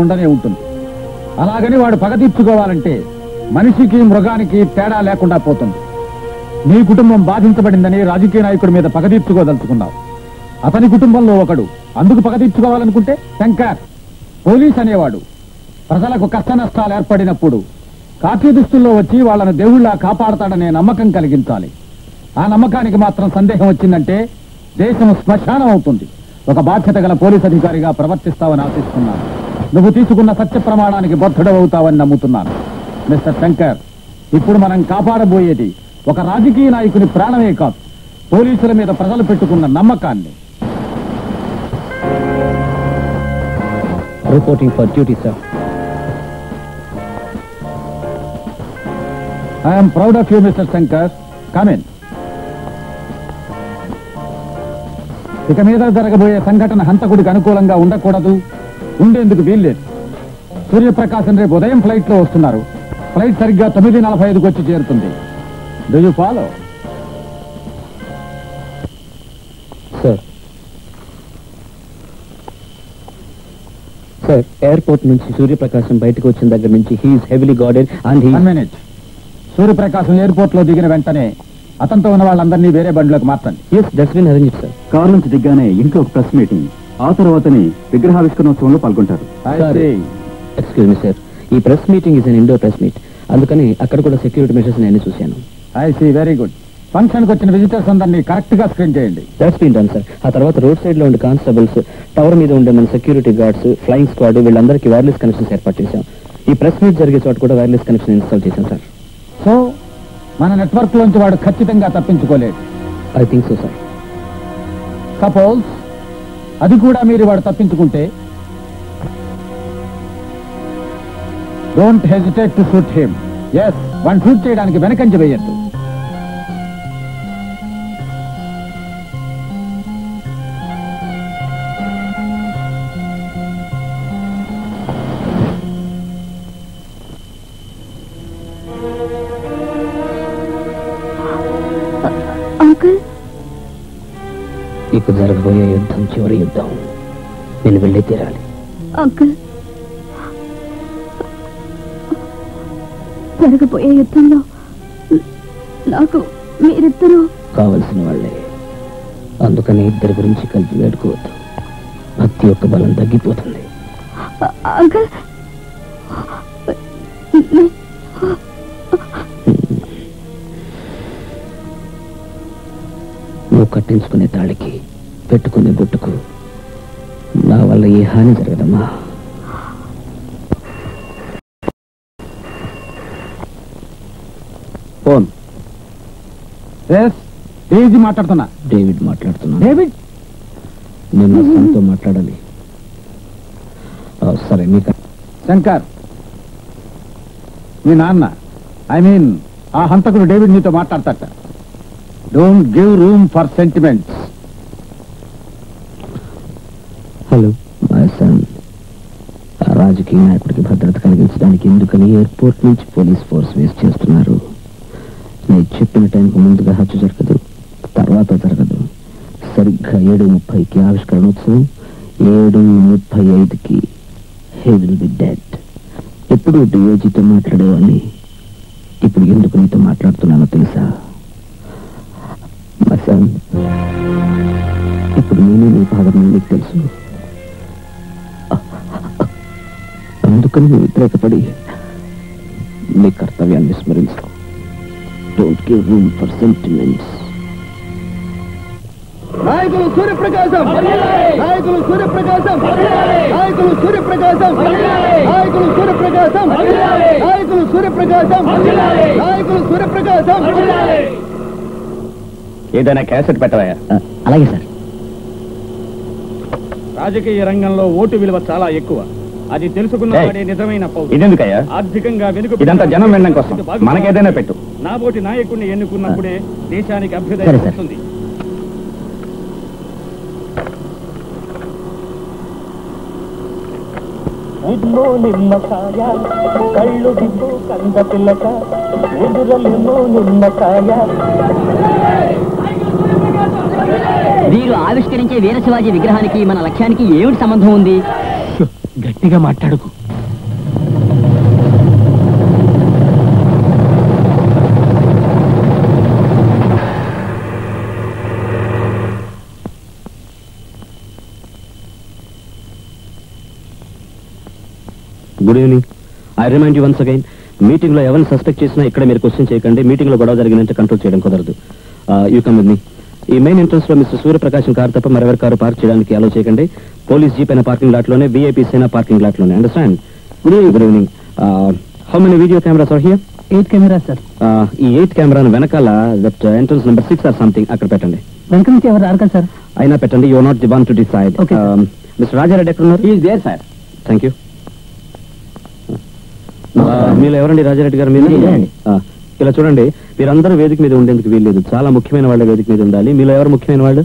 ఉండనే ఉంటుంది. అలాగని వాడు పగ తీర్చుకోవాలంటే మనిషికి మృగానికి తేడా లేకుండా పోతుంది. నీ కుటుంబం బాధించబడిందని రాజకీయ నాయకుడి మీద పగ తీర్చుకోదలుచుకున్నావు. అతని కుటుంబంలో ఒకడు అందుకు పగ తీర్చుకోవాలనుకుంటే శంకర్, పోలీస్ అనేవాడు ప్రజలకు కష్ట నష్టాలు ఏర్పడినప్పుడు కాకి దుస్తుల్లో వచ్చి వాళ్లను దేవుళ్ళ కాపాడతాడనే నమ్మకం కలిగించాలి. ఆ నమ్మకానికి మాత్రం సందేహం వచ్చిందంటే దేశం శ్మశానం అవుతుంది. ఒక బాధ్యత గల పోలీస్ అధికారిగా ప్రవర్తిస్తావని ఆశిస్తున్నాను. నువ్వు తీసుకున్న సత్య ప్రమాణానికి బద్ధుడవుతావని నమ్ముతున్నాను. మిస్టర్ శంకర్, ఇప్పుడు మనం కాపాడబోయేది ఒక రాజకీయ నాయకుని ప్రాణమే కాదు, పోలీసుల మీద ప్రజలు పెట్టుకున్న నమ్మకాన్ని. Reporting for duty sir. I'm proud of you mister Shankar. Come in. ఇక మీద జరగబోయే సంఘటన హంతకుడికి అనుకూలంగా ఉండకూడదు, ఉండేందుకు వీల్లేదు. సూర్యప్రకాశం రేపు ఉదయం ఫ్లైట్ లో వస్తున్నారు. ఫ్లైట్ సరిగ్గా 9:45కు వచ్చి చేరుతుంది. Do you follow? Sir sir, airport నుంచి సూర్యప్రకాశం బయటకు వచ్చిన దగ్గర నుంచి he's heavily guarded and Suryaprakasam airport లో దిగిన వెంటనే అతనితో ఉన్న వాళ్ళందరినీ వేరే బండ్లోకి మార్చండి. Dustbin arrange sir. కారు నుంచి దిగ్గానే ఇంట్లో ఒక ప్రెస్ మీటింగ్, ఆ తర్వాతనే విగ్రహావిష్కరణోత్సవంలో పాల్గొంటారు. ఎక్స్క్యూజ్ మీ సార్, ఈ press meeting is an indoor press meet, అందుకని అక్కడ కూడా సెక్యూరిటీ మెజర్స్ నేను చూశాను. I see, very good. Function కు వచ్చిన విజిటర్స్ అందరినీ కరెక్ట్ గా స్క్రీన్ చేయండి. That's been done sir. ఆ తర్వాత రోడ్ సైడ్ లో ఉండే కానిస్టేబుల్స్, టవర్ మీద ఉండే మన సెక్యూరిటీ గార్డ్స్, ఫ్లయింగ్ స్క్వాడ్ వీళ్ళందరికీ వైర్లెస్ కనెక్షన్స్ ఏర్పాటు చేశాం. ఈ ప్రెస్ మీట్ జరిగే చోట కూడా వైర్లెస్ కనెక్షన్ ఇన్స్టాల్ చేశాం సార్. సో మన నెట్వర్క్ లోంచి వాడు ఖచ్చితంగా తప్పించుకోలేడు. I think so sir. Suppose అది కూడా మీరు వాడు తప్పించుకుంటే, don't hesitate to shoot him. Yes, one shoot చేయడానికి వెనకంజ వేయద్దు. ఇక జరగబోయే యుద్ధం చివరి యుద్ధం, నేను వెళ్ళి తీరాలి. అంకుల్, జరగబోయే యుద్ధంలో నాకు మీరిద్దరూ కావలసిన వాళ్ళే, అందుకని ఇద్దరి గురించి కలిపి వేడుకోవద్దు. భక్తి యొక్క బలం తగ్గిపోతుంది. అంకుల్, నువ్వు కట్టించుకునే తాళికి, పెట్టుకునే బొట్టుకు నా వల్ల ఏ హాని జరగదమ్మా. ఫోన్. డేవిడ్ మాట్లాడుతున్నా. డేవిడ్ మాట్లాడుతున్నా. డేవిడ్, నేను సంతో మాట్లాడాలి. సరే, మీకు శంకర్, మీ నాన్న, ఐ మీన్ ఆ హంతకుడు డేవిడ్ నీతో మాట్లాడతాట. Don't give room for sentiments. Hello my son, రాజకీయ నాయకుడికి భద్రత కలిగించడానికి ఎందుకని ఎయిర్పోర్ట్ నుంచి పోలీస్ ఫోర్స్ వేస్ట్ చేస్తున్నారు? నేను చెప్పిన టైంకు ముందుగా హత్య జరగదు, తర్వాత జరగదు. సరిగ్గా 7:30కి ఆవిష్కరణోత్సవం, 7:35కి హీ విల్ బి డెడ్. ఎప్పుడు డిఐజీతో మాట్లాడేవాడిని, ఇప్పుడు ఎందుకు నీతో మాట్లాడుతున్నానో తెలుసా? మై సన్, ఇప్పుడు నేను నీ భాగం నీకు తెలుసు. అందుకని నువ్వు వ్యతిరేకపడి నీ కర్తవ్యాన్ని విస్మరించు. Don't give room for sentiments. నాయకులు సూర్యప్రకాశం, నాయకులు సూర్యప్రకాశం, నాయకులు సూర్యప్రకాశం, నాయకులు సూర్యప్రకాశం, నాయకులు సూర్యప్రకాశం, నాయకులు సూర్యప్రకాశం. ఏదైనా క్యాసెట్ పెట్టవా? అలాగే సార్. రాజకీయ రంగంలో ఓటు విలువ చాలా ఎక్కువ. అది తెలుసుకున్నవాడే నిజమైన పౌరుడు. ఇదెందుకయ్యా? ఆర్థికంగా వెనుక ఇదంతా జనం వినడం కోసం. మనకేదైనా పెట్టు. నాబోటి నాయకుడిని ఎన్నుకున్నప్పుడే దేశానికి అభ్యుదయం వస్తుంది. నిమ్మకాయ కళ్ళు దిప్పు కంద పిల్లక ఎదురలేమో నిమ్మకాయ. వీరు ఆవిష్కరించే వీర శివాజీ విగ్రహానికి మన లక్ష్యానికి ఏమిటి సంబంధం ఉంది? గట్టి గట్టిగా మాట్లాడుకు. Good evening. I remind you once again, meeting లో ఎవరిని సస్పెక్ట్ చేసినా ఇక్కడ మీరు క్వశ్చన్ చేయకండి. మీటింగ్ లో గొడవ జరిగిందంటే కంట్రోల్ చేయడం కుదరదు. You come with me. ఈ మెయిన్ ఎంట్రన్స్ లో మిస్టర్ సూర్యప్రకాశం కారు తప్ప మరెవరి కారు పార్క్ చేయడానికి అలో చేయకండి. పోలీస్ జీప్ అయిన పార్కింగ్ లాట్ లోనే, విఐపీ అయిన పార్కింగ్ లాట్ లోనే. Understand? Good evening. How many video cameras are here? 8 camera sir. ఈ 8 కెమెరాను వెనకాల that entrance number 6 or something అక్కడ పెట్టండి. వెనక నుంచి ఎవరు రారు కదా సార్? అయినా పెట్టండి. You are not the one to decide. Okay, sir. Mister Rajareddy ఎక్కడ ఉన్నారు? Is there sir. Thank you. మీలో ఎవరండి రాజారెడ్డి గారు? మీరు ఇలా చూడండి, మీరందరూ వేదిక మీద ఉండేందుకు వీల్లేదు. చాలా ముఖ్యమైన వాళ్ళ వేదిక మీద ఉండాలి. మీలో ఎవరు ముఖ్యమైన వాళ్ళు?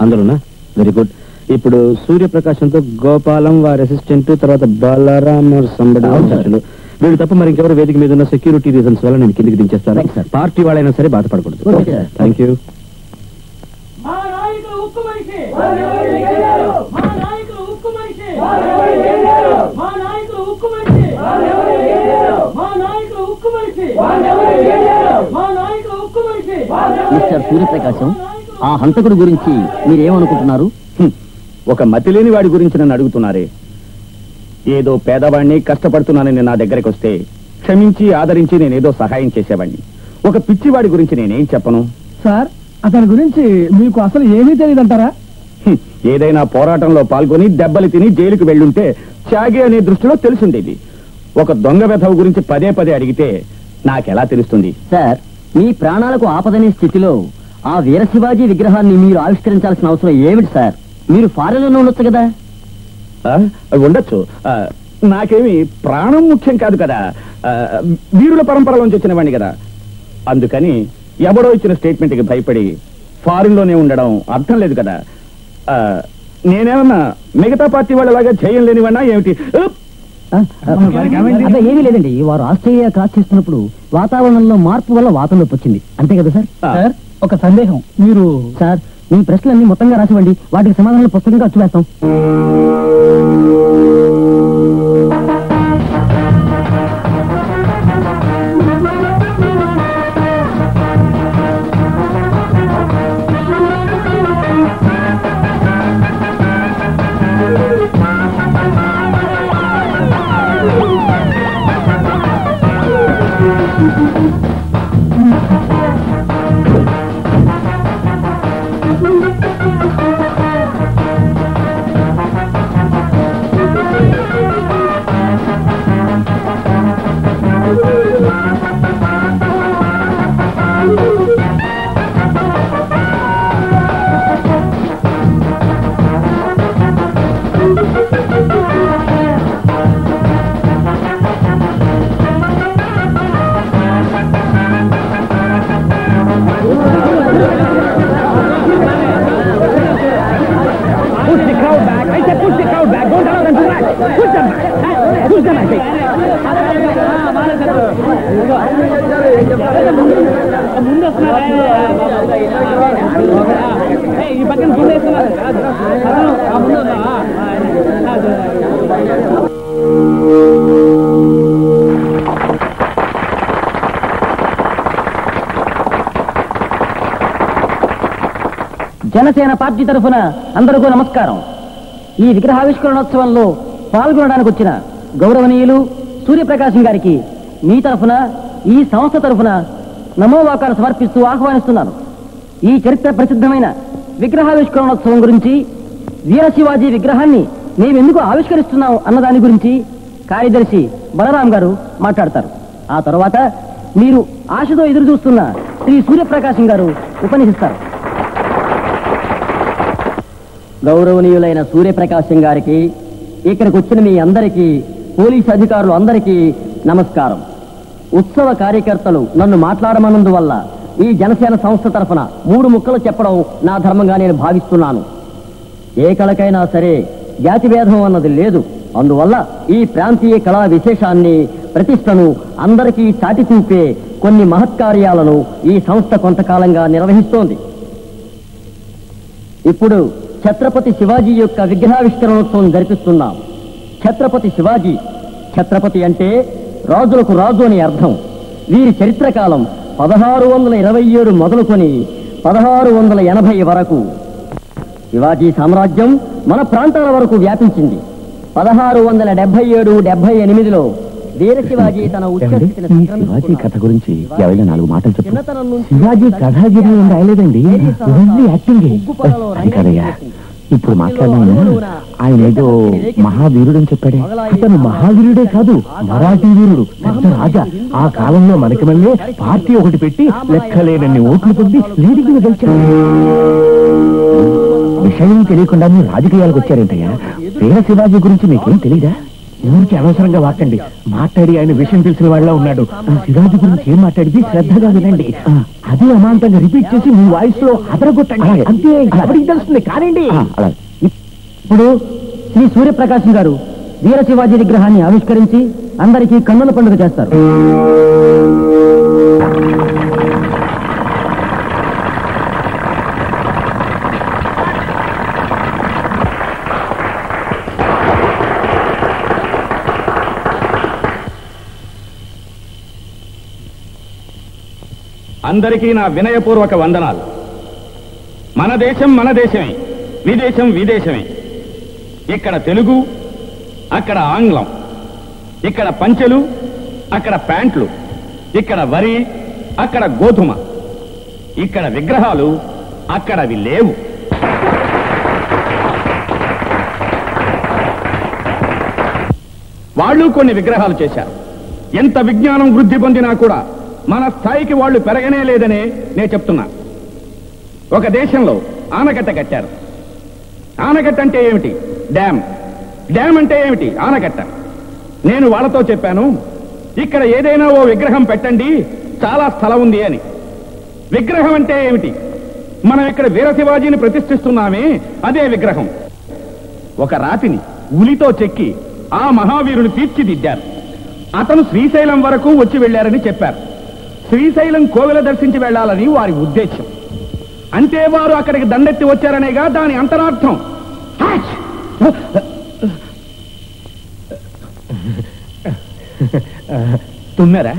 అందరూనా? Very good. ఇప్పుడు సూర్యప్రకాశంతో గోపాలం, వారి అసిస్టెంట్, తర్వాత బాలరామ్ సంబడి, వీళ్ళు తప్ప మరి ఇంకెవరు వేదిక మీద ఉన్న సెక్యూరిటీ రీజన్స్ వల్ల నేను కిందికి దించేస్తాను. పార్టీ వాళ్ళైనా సరే బాధపడకూడదు. Thank you. మిస్టర్ సూర్యప్రకాశం, ఆ హంతకుడు గురించి మీరేమనుకుంటున్నారు? ఒక మతిలేని వాడి గురించి నన్ను అడుగుతున్నారే. ఏదో పేదవాడిని కష్టపడుతున్నానని నా దగ్గరికి వస్తే క్షమించి ఆదరించి నేనేదో సహాయం చేసేవాడిని. ఒక పిచ్చివాడి గురించి నేనేం చెప్పను సార్. అతని గురించి మీకు అసలు ఏమీ తెలియదంటారా? ఏదైనా పోరాటంలో పాల్గొని దెబ్బలు తిని జైలుకు వెళ్ళుంటే త్యాగి అనే దృష్టిలో తెలుసుండేది. ఒక దొంగ వెధవ గురించి పదే పదే అడిగితే నాకెలా తెలుస్తుంది? సార్, మీ ప్రాణాలకు ఆపదనే స్థితిలో ఆ వీరశివాజీ విగ్రహాన్ని మీరు ఆవిష్కరించాల్సిన అవసరం ఏమిటి సార్? మీరు ఫారెన్లోనే ఉండొచ్చు కదా. ఉండొచ్చు. నాకేమి ప్రాణం ముఖ్యం కాదు కదా. వీరుల పరంపరలోంచి వచ్చిన వాడిని కదా. అందుకని ఎవడో ఇచ్చిన స్టేట్మెంట్ కి భయపడి ఫారిన్ లోనే ఉండడం అర్థం లేదు కదా. నేనేమన్నా మిగతా పార్టీ వాళ్ళలాగా చేయం లేనివన్నా ఏమిటి? ఏమీ లేదండి. వారు ఆస్ట్రేలియా క్రాస్ చేస్తున్నప్పుడు వాతావరణంలో మార్పు వల్ల వాతావరణం వచ్చింది, అంతే కదా సార్? సార్, ఒక సందేహం. మీరు సార్, మీ ప్రశ్నలన్నీ మొత్తంగా రాసివ్వండి, వాటికి సమాధానాలు పుస్తకంగా వచ్చి వేస్తాం. జనసేన పార్టీ తరఫున అందరికీ నమస్కారం. ఈ విగ్రహావిష్కరణోత్సవంలో పాల్గొనడానికి వచ్చిన గౌరవనీయులు సూర్యప్రకాశం గారికి మీ తరఫున, ఈ సంస్థ తరఫున నమోవాకాలు సమర్పిస్తూ ఆహ్వానిస్తున్నాను. ఈ చరిత్ర ప్రసిద్ధమైన విగ్రహావిష్కరణోత్సవం గురించి, వీరశివాజీ విగ్రహాన్ని మేమెందుకు ఆవిష్కరిస్తున్నాం అన్నదాని గురించి కార్యదర్శి బలరాం గారు మాట్లాడతారు. ఆ తర్వాత మీరు ఆశతో ఎదురు చూస్తున్న శ్రీ సూర్యప్రకాశం గారు ఉపన్యసిస్తారు. గౌరవనీయులైన సూర్యప్రకాశం గారికి, ఇక్కడికి వచ్చిన మీ అందరికీ, పోలీసు అధికారులు అందరికీ నమస్కారం. ఉత్సవ కార్యకర్తలు నన్ను మాట్లాడమన్నందువల్ల ఈ జనసేన సంస్థ తరఫున 3 ముక్కలు చెప్పడం నా ధర్మంగా నేను భావిస్తున్నాను. ఏ కళకైనా సరే జాతిభేదం అన్నది లేదు. అందువల్ల ఈ ప్రాంతీయ కళా విశేషాన్ని, ప్రతిష్టను అందరికీ చాటి చూపే కొన్ని మహత్కార్యాలను ఈ సంస్థ కొంతకాలంగా నిర్వహిస్తోంది. ఇప్పుడు ఛత్రపతి శివాజీ యొక్క విగ్రహావిష్కరణోత్సవం జరిపిస్తున్నాం. ఛత్రపతి శివాజీ. ఛత్రపతి అంటే రాజులకు రాజు అని అర్థం. వీరి చరిత్ర కాలం 1627 మొదలుకొని 1680 వరకు. శివాజీ సామ్రాజ్యం మన ప్రాంతాల వరకు వ్యాపించింది. 1677-78లో వీర శివాజీ తన శివాజీ కథ గురించి ఎవరైనా 4 మాటలు చెప్పు. చిన్నతనం నుంచి శివాజీ కథాజీవి రాయలేదండి, యాక్టింగ్. అది కదయ్యా, ఇప్పుడు మాట్లాడినా ఆయన ఏదో మహావీరుడు అని చెప్పాడే. అతను మహావీరుడే కాదు, మరాఠీ వీరుడు, పెద్ద రాజా. ఆ కాలంలో మనకి మళ్ళీ పార్టీ ఒకటి పెట్టి లెక్కలేనన్ని ఓట్లు పొంది లీడింగ్ గెలిచాడు. విషయం తెలియకుండా మీరు రాజకీయాలకు వచ్చారేంటయ్యా? వీర శివాజీ గురించి మీకేం తెలీదా? ఊరికి అనవసరంగా వాకండి. మాట్లాడి ఆయన విషయం తెలిసిన వాళ్ళ ఉన్నాడు. శివాజీ గురించి ఏం మాట్లాడింది శ్రద్ధగా వినండి. అదే అమాంతంగా రిపీట్ చేసి మీ వాయిస్ లో అదరగొట్టండి. అంతే, ఎవరికి తెలుస్తుంది కానండి. ఇప్పుడు శ్రీ సూర్యప్రకాశం గారు వీర శివాజీ విగ్రహాన్ని ఆవిష్కరించి అందరికీ కన్నుల పండుగ చేస్తారు. అందరికీ నా వినయపూర్వక వందనాలు. మన దేశం మన దేశమే, విదేశం విదేశమే. ఇక్కడ తెలుగు, అక్కడ ఆంగ్లం. ఇక్కడ పంచెలు, అక్కడ ప్యాంట్లు. ఇక్కడ వరి, అక్కడ గోధుమ. ఇక్కడ విగ్రహాలు, అక్కడవి లేవు. వాళ్ళు కొన్ని విగ్రహాలు చేశారు. ఎంత విజ్ఞానం వృద్ధి పొందినా కూడా మన స్థాయికి వాళ్ళు పెరగనే లేదనే నేను చెప్తున్నా. ఒక దేశంలో ఆనకట్ట కట్టారు. ఆనకట్ట అంటే ఏమిటి? డ్యామ్. డ్యామ్ అంటే ఏమిటి? ఆనకట్ట. నేను వాళ్ళతో చెప్పాను, ఇక్కడ ఏదైనా ఓ విగ్రహం పెట్టండి, చాలా స్థలం ఉంది అని. విగ్రహం అంటే ఏమిటి? మనం ఇక్కడ వీర శివాజీని ప్రతిష్ఠిస్తున్నామే, అదే విగ్రహం. ఒక రాతిని ఉలితో చెక్కి ఆ మహావీరుని తీర్చిదిద్దారు. అతను శ్రీశైలం వరకు వచ్చి వెళ్లారని చెప్పారు. శ్రీశైలం కోవెల దర్శించి వెళ్లాలని వారి ఉద్దేశం. అంతే, వారు అక్కడికి దండెత్తి వచ్చారనేగా దాని అంతరార్థం. తుమ్మారా?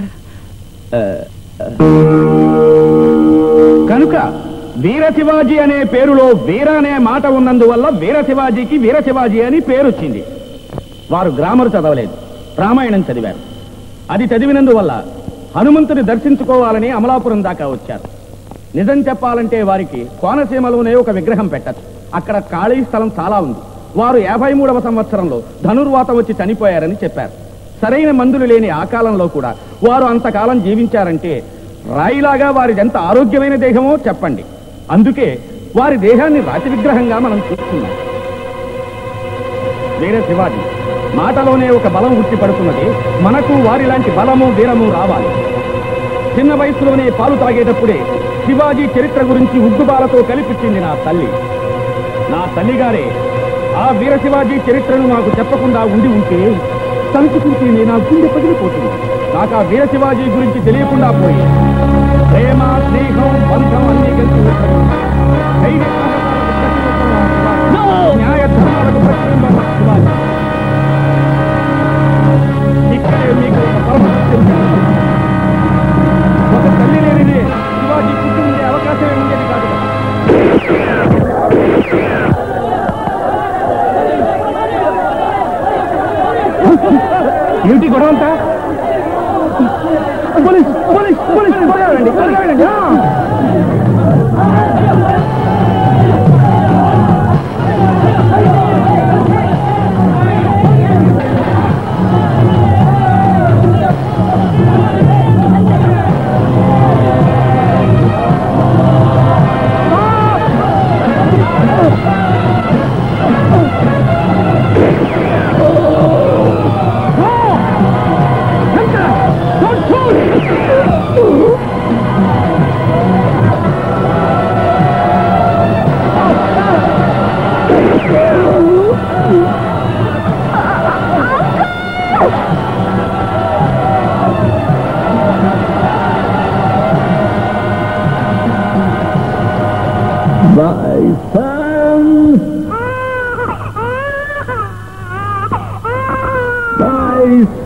కనుక వీర శివాజీ అనే పేరులో వీర అనే మాట ఉన్నందువల్ల వీర శివాజీకి వీర శివాజీ అని పేరొచ్చింది. వారు గ్రామర్ చదవలేదు, రామాయణం చదివారు. అది చదివినందువల్ల హనుమంతుని దర్శించుకోవాలని అమలాపురం దాకా వచ్చారు. నిజం చెప్పాలంటే వారికి కోనసీమలోనే ఒక విగ్రహం పెట్టచ్చు. అక్కడ ఖాళీ స్థలం చాలా ఉంది. వారు 53వ సంవత్సరంలో ధనుర్వాతం వచ్చి చనిపోయారని చెప్పారు. సరైన మందులు లేని ఆ కాలంలో కూడా వారు అంతకాలం జీవించారంటే రాయిలాగా వారిదెంత ఆరోగ్యమైన దేహమో చెప్పండి. అందుకే వారి దేహాన్ని రాతి విగ్రహంగా మనం చూస్తున్నాం. వీర శివాజీ మాటలోనే ఒక బలం ఉట్టి పడుతున్నది. మనకు వారిలాంటి బలము వీరము రావాలి. చిన్న వయసులోనే పాలు తాగేటప్పుడే శివాజీ చరిత్ర గురించి ఉగ్గుబాలతో కలిపించింది నా తల్లి. నా తల్లిగారే ఆ వీర శివాజీ చరిత్రను నాకు చెప్పకుండా ఉండి ఉంటే తలుచుకుంటే నా గుండె పగిలిపోతుంది. నాకు ఆ వీర శివాజీ గురించి తెలియకుండా పోయి ప్రేమ, స్నేహం, బంధం అన్నీ కలిసి న్యాయ ధర్మాలకు ప్రతిబింబం శివాజీ. ఇక్కడే మీకు ఒక పరమసత్యం. ఒక తల్లి లేనిదే శివాజీ పుట్టి ఉండే అవకాశమే ఉండేది కాదు కదా. ఏమిటి గొడవంతా? పోలీస్ పోలీస్ పోలీస్ త్వరగా రండి, త్వరగా రండి.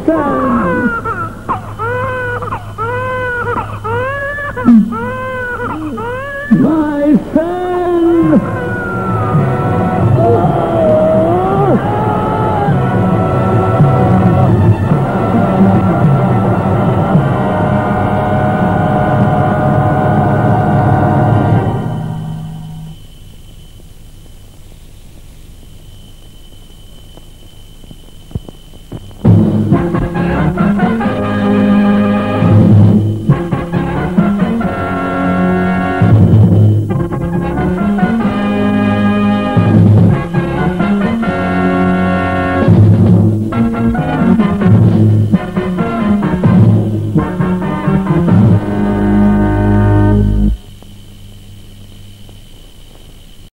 son. My son.